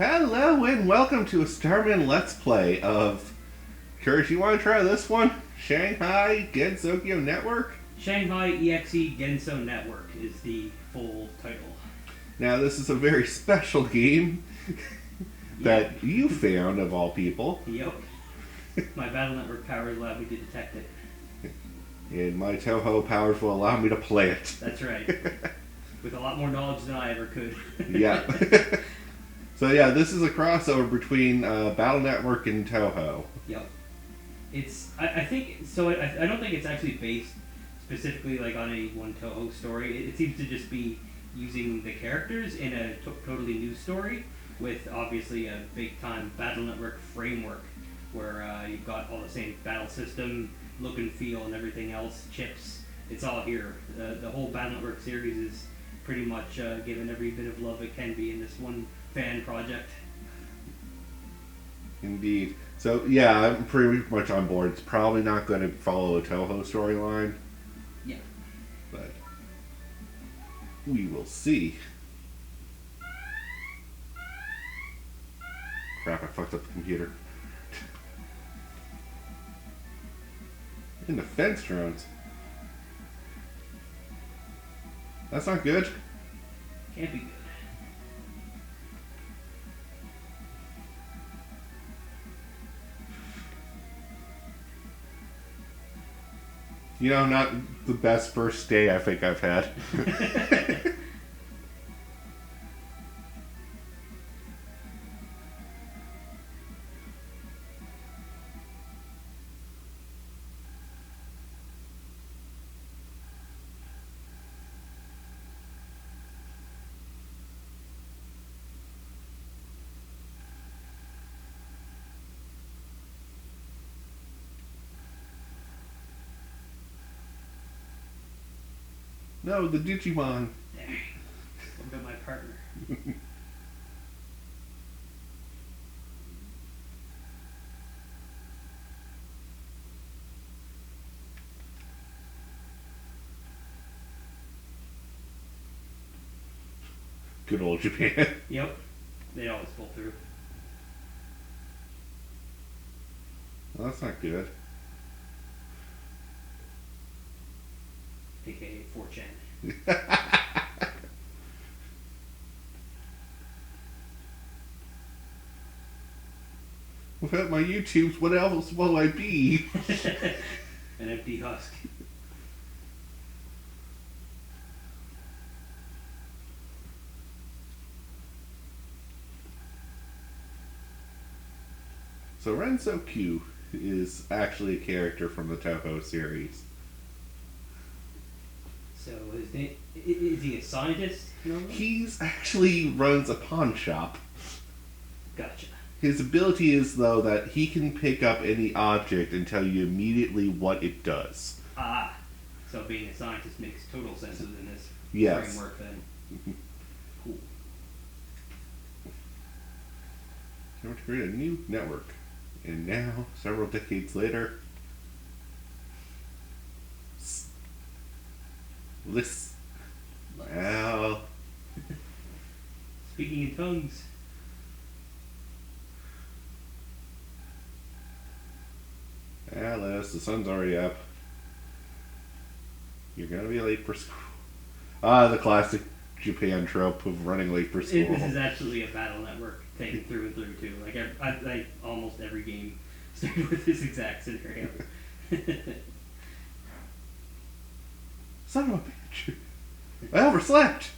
Hello and welcome to a Starmen Let's Play of... Kurt, you want to try this one? Shanghai Genso Network? Shanghai.exe Genso Network is the full title. Now this is a very special game that you found, of all people. Yep. My Battle Network powers allowed me to detect it. And my Touhou powers will allow me to play it. That's right. With a lot more knowledge than I ever could. Yeah. So yeah, this is a crossover between Battle Network and Touhou. Yep. I think so. I don't think it's actually based specifically like on any one Touhou story. It seems to just be using the characters in a totally new story with obviously a big time Battle Network framework where you've got all the same battle system, look and feel, and everything else. Chips. It's all here. The whole Battle Network series is pretty much given every bit of love it can be in this one fan project. Indeed. So yeah, I'm pretty much on board. It's probably not going to follow a Touhou storyline. Yeah. But we will see. Crap, I fucked up the computer. In the fence drones. That's not good. Can't be good. You know, not the best first day I think I've had. No, the Digimon. There. What about my partner? Good old Japan. Yep. They always pull through. Well, that's not good. AKA 4chan. Without my YouTubes, what else will I be? An empty husk. So Renso Q is actually a character from the Touhou series. So is he a scientist? He's actually runs a pawn shop. Gotcha. His ability is, though, that he can pick up any object and tell you immediately what it does. Ah, so being a scientist makes total sense within this framework then. Cool. So to create a new network. And now, several decades later, this. Well. Speaking in tongues. Alice, the sun's already up. You're gonna be late for school. Ah, the classic Japan trope of running late for school. This is actually a Battle Network thing through and through too. Like almost every game started with this exact scenario. Son of a bitch! I overslept!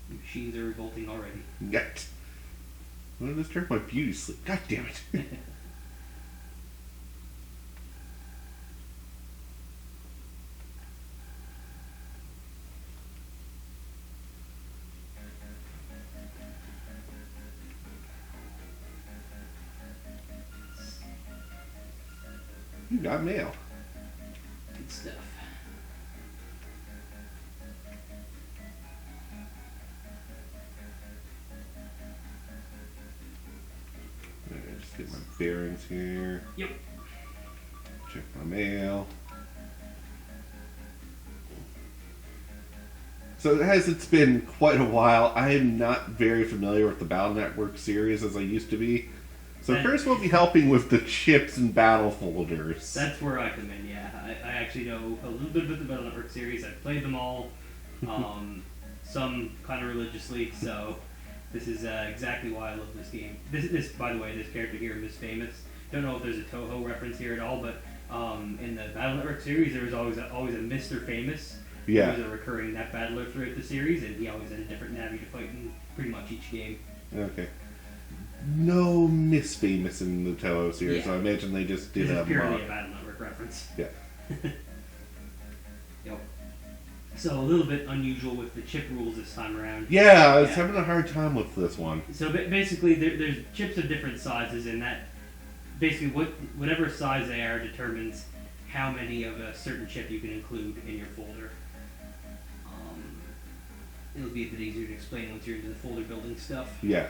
Machines are revolting already. Yet. I'm gonna disturb my beauty sleep. God damn it. You got mail. Good stuff. Just get my bearings here. Yep. Check my mail. So as it's been quite a while, I am not very familiar with the Battle Network series as I used to be. So first we'll be helping with the chips and battle folders. That's where I come in, yeah. I actually know a little bit about the Battle Network series. I've played them all, some kind of religiously, so this is exactly why I love this game. This, by the way, this character here, Miss Famous. Don't know if there's a Touhou reference here at all, but in the Battle Network series, there was always a Mr. Famous. Yeah. He was a recurring net battler throughout the series, and he always had a different Navi to fight in pretty much each game. Okay. No Miss Famous in the Touhou series, so I imagine they just did this is purely a Battle Network reference. Yeah. Yep. So a little bit unusual with the chip rules this time around. Yeah, I was having a hard time with this one. So basically, there's chips of different sizes, and that basically whatever size they are determines how many of a certain chip you can include in your folder. It'll be a bit easier to explain once you're into the folder building stuff. Yeah.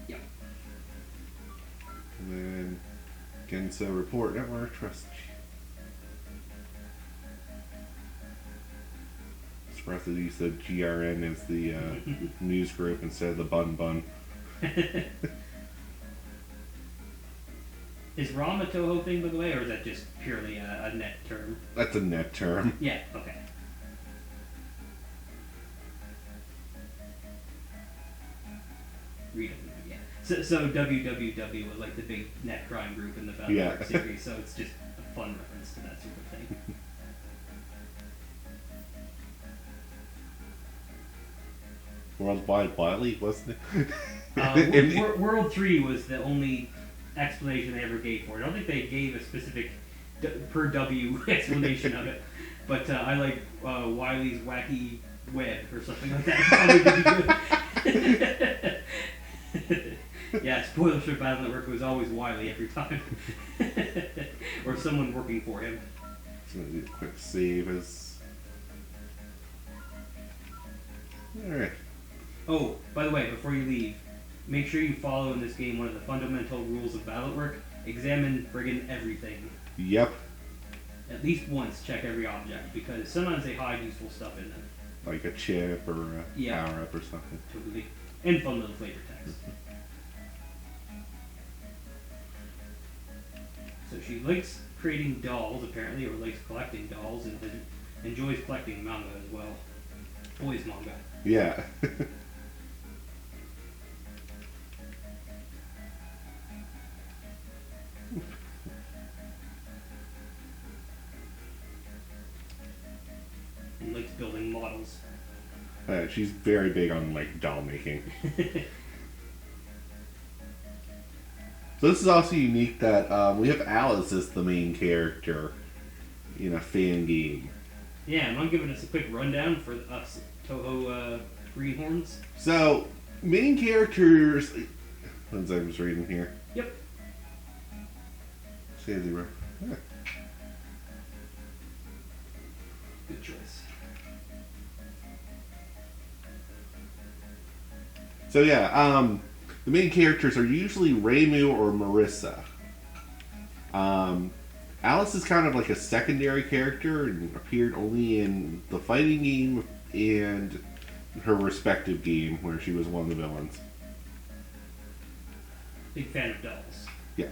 Yep. And then Genso report network trust. Surprised that you said GRN is the news group instead of the Bun. Is ROM a Touhou thing, by the way, or is that just purely a net term? That's a net term. Yeah, okay. Read them, yeah. So WWW was like the big net crime group in the Battle Network series, so it's just a fun reference to that sort of thing. Worldwide Wily, wasn't it? World 3 was the only explanation they ever gave for it. I don't think they gave a specific per W explanation of it, but I like Wily's Wacky Web or something like that. Probably would be good. Yeah, spoilers for Battle Network, was always Wily every time. Or someone working for him. So I'm going to do a quick save as... Alright. Oh, by the way, before you leave, make sure you follow in this game one of the fundamental rules of Battle Network. Examine friggin' everything. Yep. At least once check every object, because sometimes they hide useful stuff in them. Like a chip or a power-up or something. Totally. And fun little flavor text. So she likes creating dolls, apparently, or likes collecting dolls, and enjoys collecting manga as well. Boys manga. Yeah. And likes building models. She's very big on like doll making. So this is also unique that we have Alice as the main character in a fan game. Yeah, am I giving us a quick rundown for us Touhou greenhorns? So, main characters... As I was reading here. Yep. Good choice. So yeah, the main characters are usually Reimu or Marissa. Alice is kind of like a secondary character and appeared only in the fighting game and her respective game where she was one of the villains. Big fan of dolls. Yeah.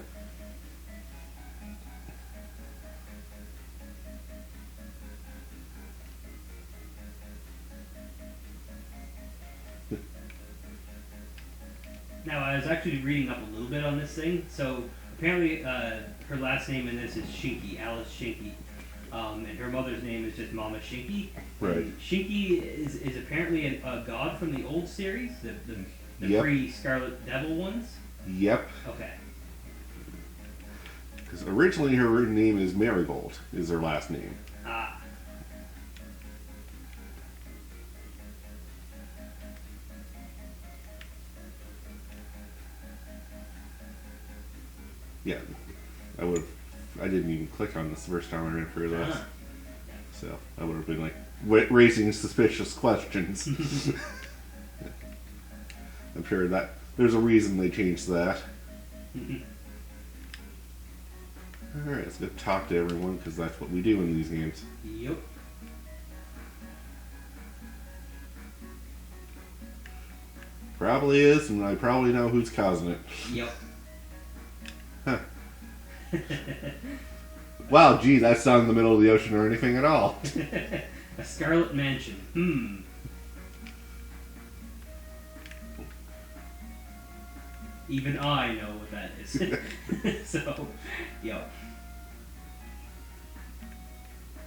Now, I was actually reading up a little bit on this thing. So, apparently, her last name in this is Shinky, Alice Shinky. And her mother's name is just Mama Shinky. Right. And Shinky is apparently a god from the old series, the Yep. pre-Scarlet Devil ones. Yep. Okay. Because originally her name is Marigold, is her last name. Ah. Yeah. I didn't even click on this the first time I ran through this. Uh-huh. So I would have been like raising suspicious questions. I'm sure that There's a reason they changed that. Alright, let's go talk to everyone, because that's what we do in these games. Yep. Probably is, and I probably know who's causing it. Yep. Huh. Wow, gee, that's not in the middle of the ocean or anything at all. A Scarlet Mansion. Even I know what that is. So, yep.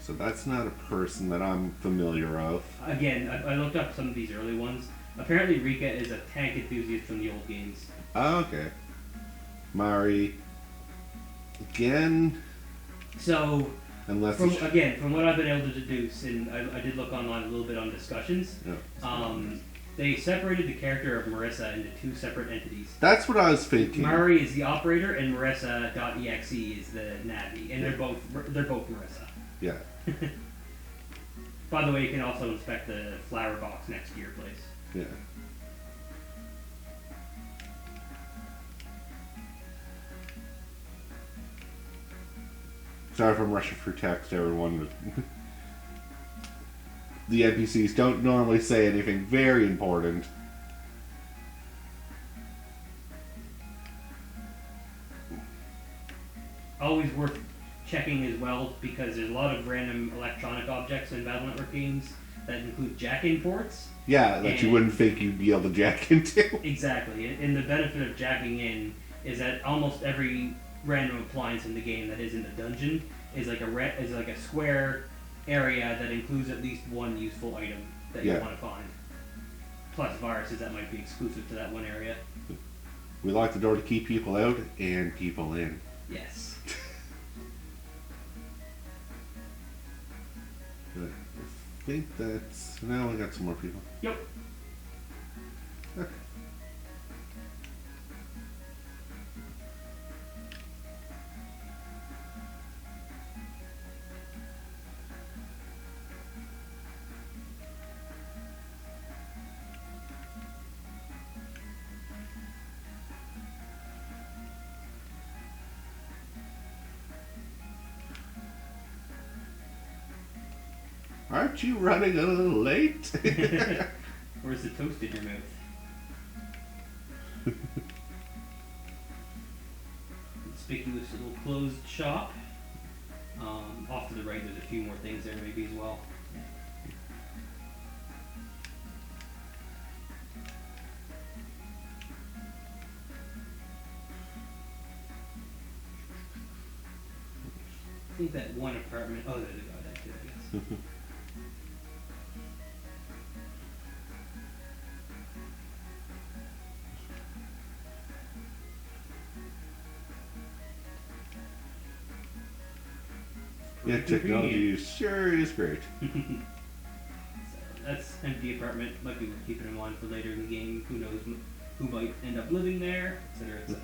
So that's not a person that I'm familiar of. Again, I looked up some of these early ones. Apparently Rika is a tank enthusiast from the old games. Oh, okay. Mari. Again. So, Unless from what I've been able to deduce, and I did look online a little bit on discussions, they separated the character of Marissa into two separate entities. That's what I was thinking. Mari is the operator, and Marissa.exe is the Navi, and they're both Marissa. Yeah. By the way, you can also inspect the flower box next to your place. Yeah. Sorry if I'm rushing through text, everyone. The NPCs don't normally say anything very important. Always worth checking as well, because there's a lot of random electronic objects in Battle Network games that include jack-in ports. Yeah, that you wouldn't think you'd be able to jack into. Exactly, and the benefit of jacking in is that almost every random appliance in the game that isn't a dungeon is like a square area that includes at least one useful item that you want to find. Plus viruses that might be exclusive to that one area. We lock the door to keep people out and people in. Yes. I think that's... Now we got some more people. Yep. Okay. Aren't you running a little late? Where's the toast in your mouth? Conspicuous little closed shop. Off to the right, there's a few more things there maybe as well. I think that one apartment. Oh, there's a guy back there, I guess. Yeah, technology sure is great. So that's empty apartment. Might be worth keeping in mind for later in the game. Who knows who might end up living there, etc., etc.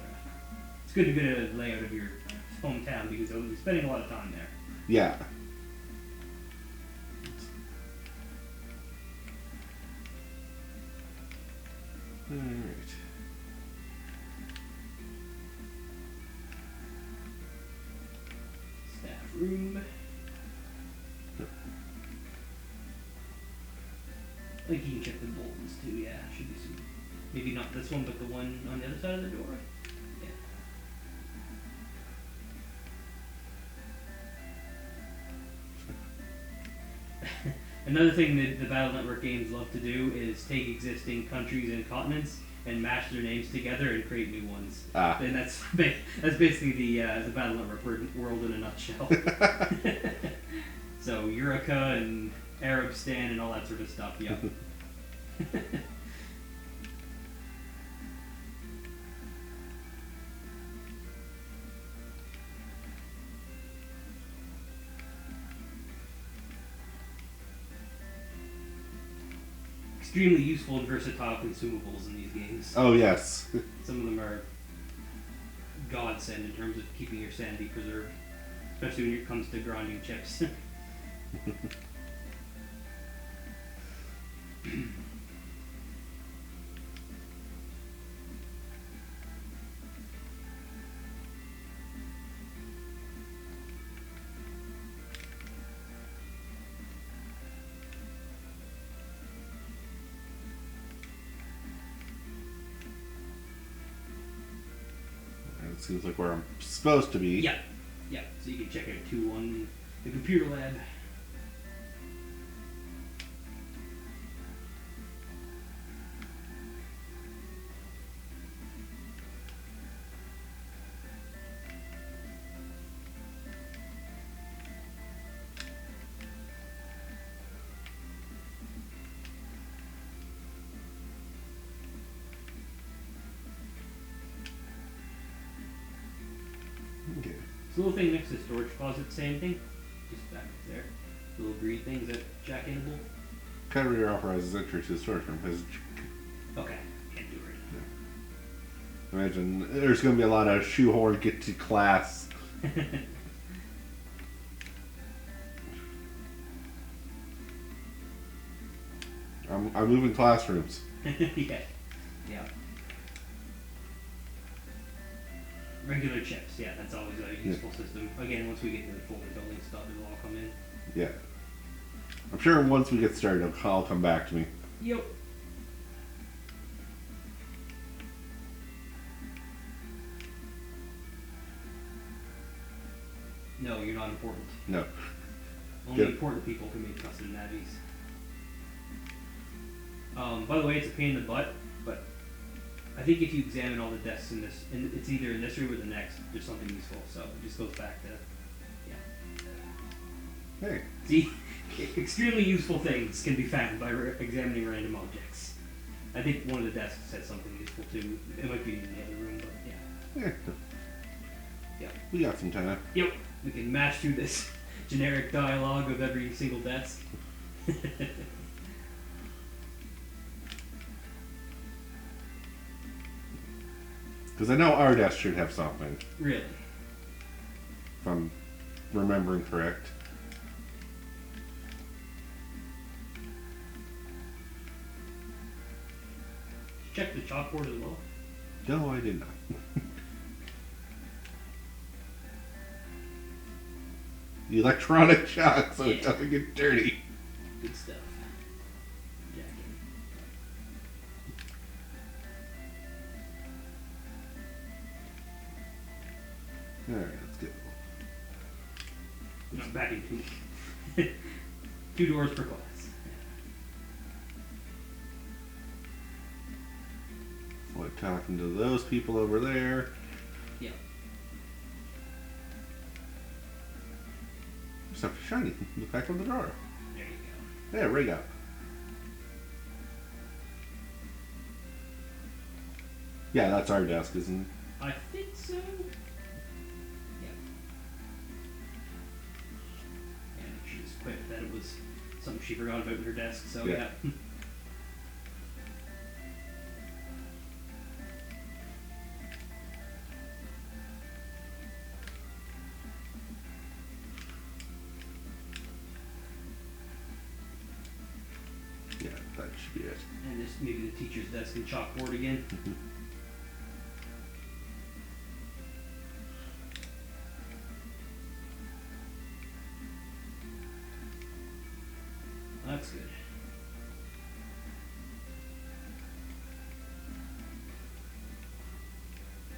It's good to get a layout of your hometown because you'll be spending a lot of time there. Yeah. Alright. Staff room. I think you can check the buttons too, yeah. Should be some. Maybe not this one, but the one on the other side of the door. Yeah. Another thing that the Battle Network games love to do is take existing countries and continents and mash their names together and create new ones. And that's basically the Battle Network world in a nutshell. So Eureka and Arabstan and all that sort of stuff, yeah. Extremely useful and versatile consumables in these games. Oh, yes. Some of them are godsend in terms of keeping your sanity preserved, especially when it comes to grinding chips. seems like where I'm supposed to be. Yeah. Yeah. So you can check out Touhou, the computer lab. Okay. This little thing next to the storage closet, same thing? Just back there. The little green thing, is that jack-inable? Category authorizes entry to the storage room. Okay, can't do it right now. Imagine there's going to be a lot of shoehorn get to class. I'm moving classrooms. Yeah. Yeah. Regular chips, yeah, that's always a useful system. Again, once we get to the full building stuff, it'll all come in. Yeah. I'm sure once we get started, it'll come back to me. Yep. No, you're not important. No. Only Good. important people can make custom navis. By the way, it's a pain in the butt, but I think if you examine all the desks in this, and it's either in this room or the next, there's something useful. So it just goes back to, yeah. Hey. See, extremely useful things can be found by examining random objects. I think one of the desks has something useful too. It might be in the other room, but yeah. Yeah. Yeah. We got some time. Yep. We can mash through this generic dialogue of every single desk. Because I know our desk should have something, Really? if I'm remembering correct. Check the chalkboard as well. No, I did not. The electronic shock, so it doesn't get dirty. Good stuff. Jacket. Alright, let's go. No, back in two. 2 doors per class. Like talking to those people over there. Yeah. Stuff shiny. Look back on the drawer. There you go. Yeah, rig up. Yeah, that's our desk, isn't it? I think so. Yeah. And she just quipped that it was something she forgot about in her desk, so Yeah. yeah. Yeah, that should be it. And this maybe the teacher's desk and chalkboard again. That's good.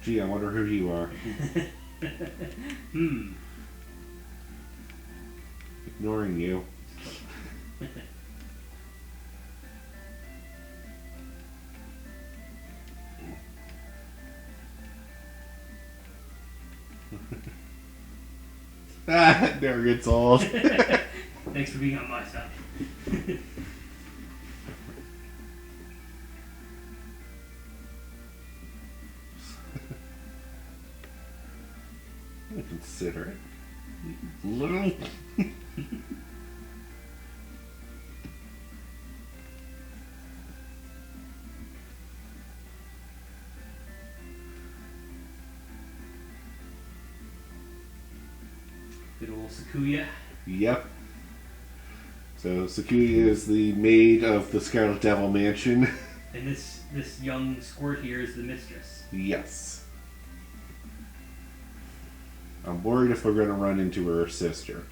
Gee, I wonder who you are. Ignoring you. Ah, it never gets old. Thanks for being on my side. Consider it. Little. Good old Sakuya. Yep. So Sakuya is the maid of the Scarlet Devil Mansion. And this young squirt here is the mistress. Yes. I'm worried if we're going to run into her sister.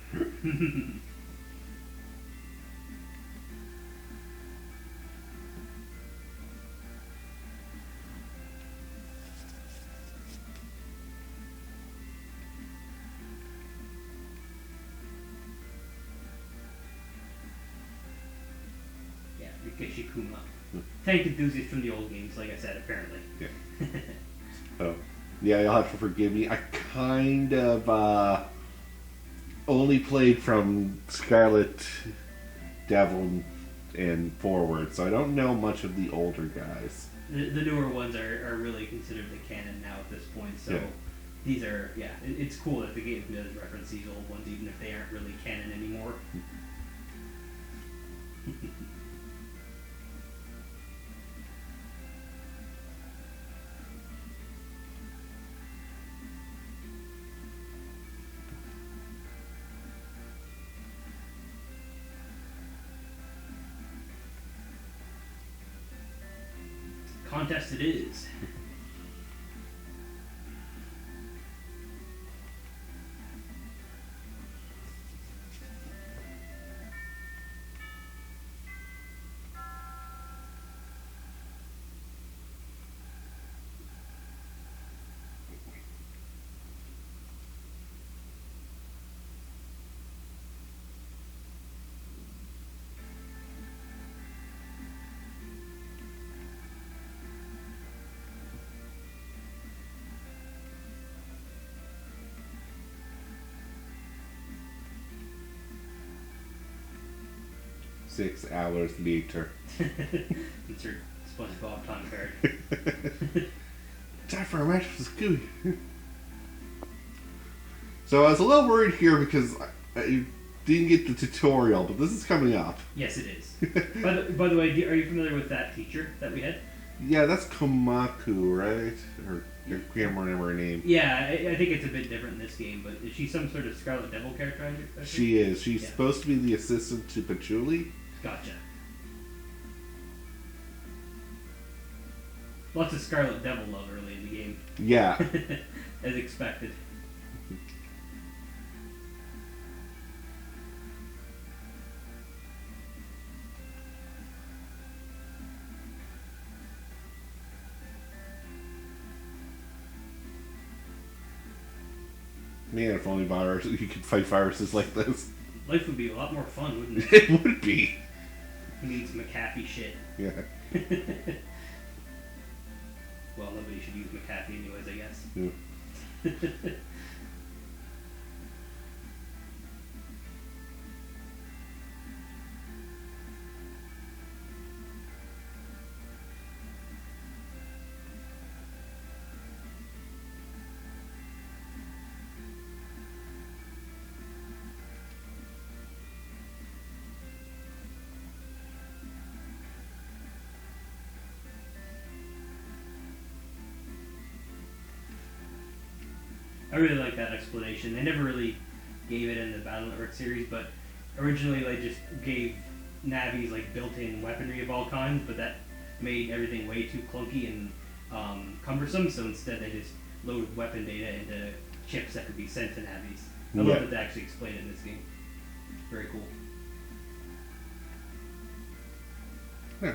Kishikuma. Tank enthusiast from the old games, like I said, apparently. Yeah. Oh. Yeah, you'll have to forgive me. I kind of only played from Scarlet Devil and forward, so I don't know much of the older guys. The newer ones are really considered the canon now at this point, so these are, it's cool that the game does reference these old ones, even if they aren't really canon anymore. Contest it is. Six hours later. Insert SpongeBob time card. Time for a match with Scooby. So I was a little worried here because I didn't get the tutorial, but this is coming up. Yes, it is. by the way, are you familiar with that teacher that we had? Yeah, that's Komaku, right? Or I can't remember her name. Yeah, I think it's a bit different in this game, but is she some sort of Scarlet Devil character? I think? She is. She's supposed to be the assistant to Patchouli. Gotcha. Lots of Scarlet Devil love early in the game. Yeah. As expected. Man, if only you could fight viruses like this. Life would be a lot more fun, wouldn't it? It would be. Who needs McAfee shit? Yeah. Well, nobody should use McAfee anyways, I guess. Yeah. I really like that explanation. They never really gave it in the Battle Network series, but originally they just gave Navi's like built-in weaponry of all kinds, but that made everything way too clunky and cumbersome, so instead they just loaded weapon data into chips that could be sent to Navi's. I love that they actually explain it in this game. Very cool. Yeah.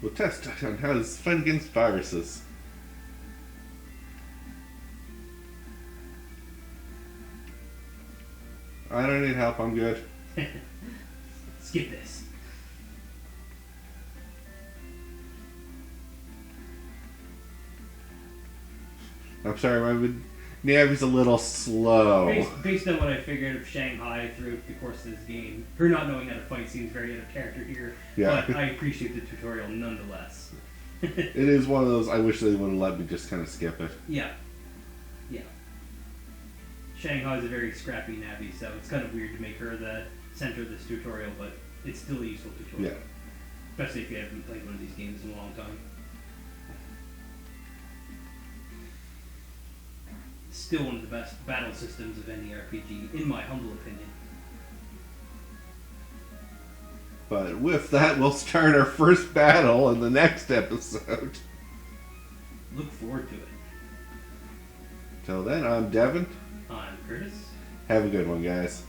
We'll test on how to fight against viruses. I don't need help, I'm good. Skip this. I'm sorry, my Navi's a little slow. Based on what I figured of Shanghai throughout the course of this game, her not knowing how to fight seems very out of character here, but I appreciate the tutorial nonetheless. It is one of those, I wish they would have let me just kind of skip it. Yeah. Yeah. Shanghai is a very scrappy Navi, so it's kind of weird to make her the center of this tutorial, but it's still a useful tutorial. Yeah. Especially if you haven't played one of these games in a long time. Still one of the best battle systems of any RPG, in my humble opinion. But with that, we'll start our first battle in the next episode. Look forward to it. Till then, I'm Devin. I'm Curtis. Have a good one, guys.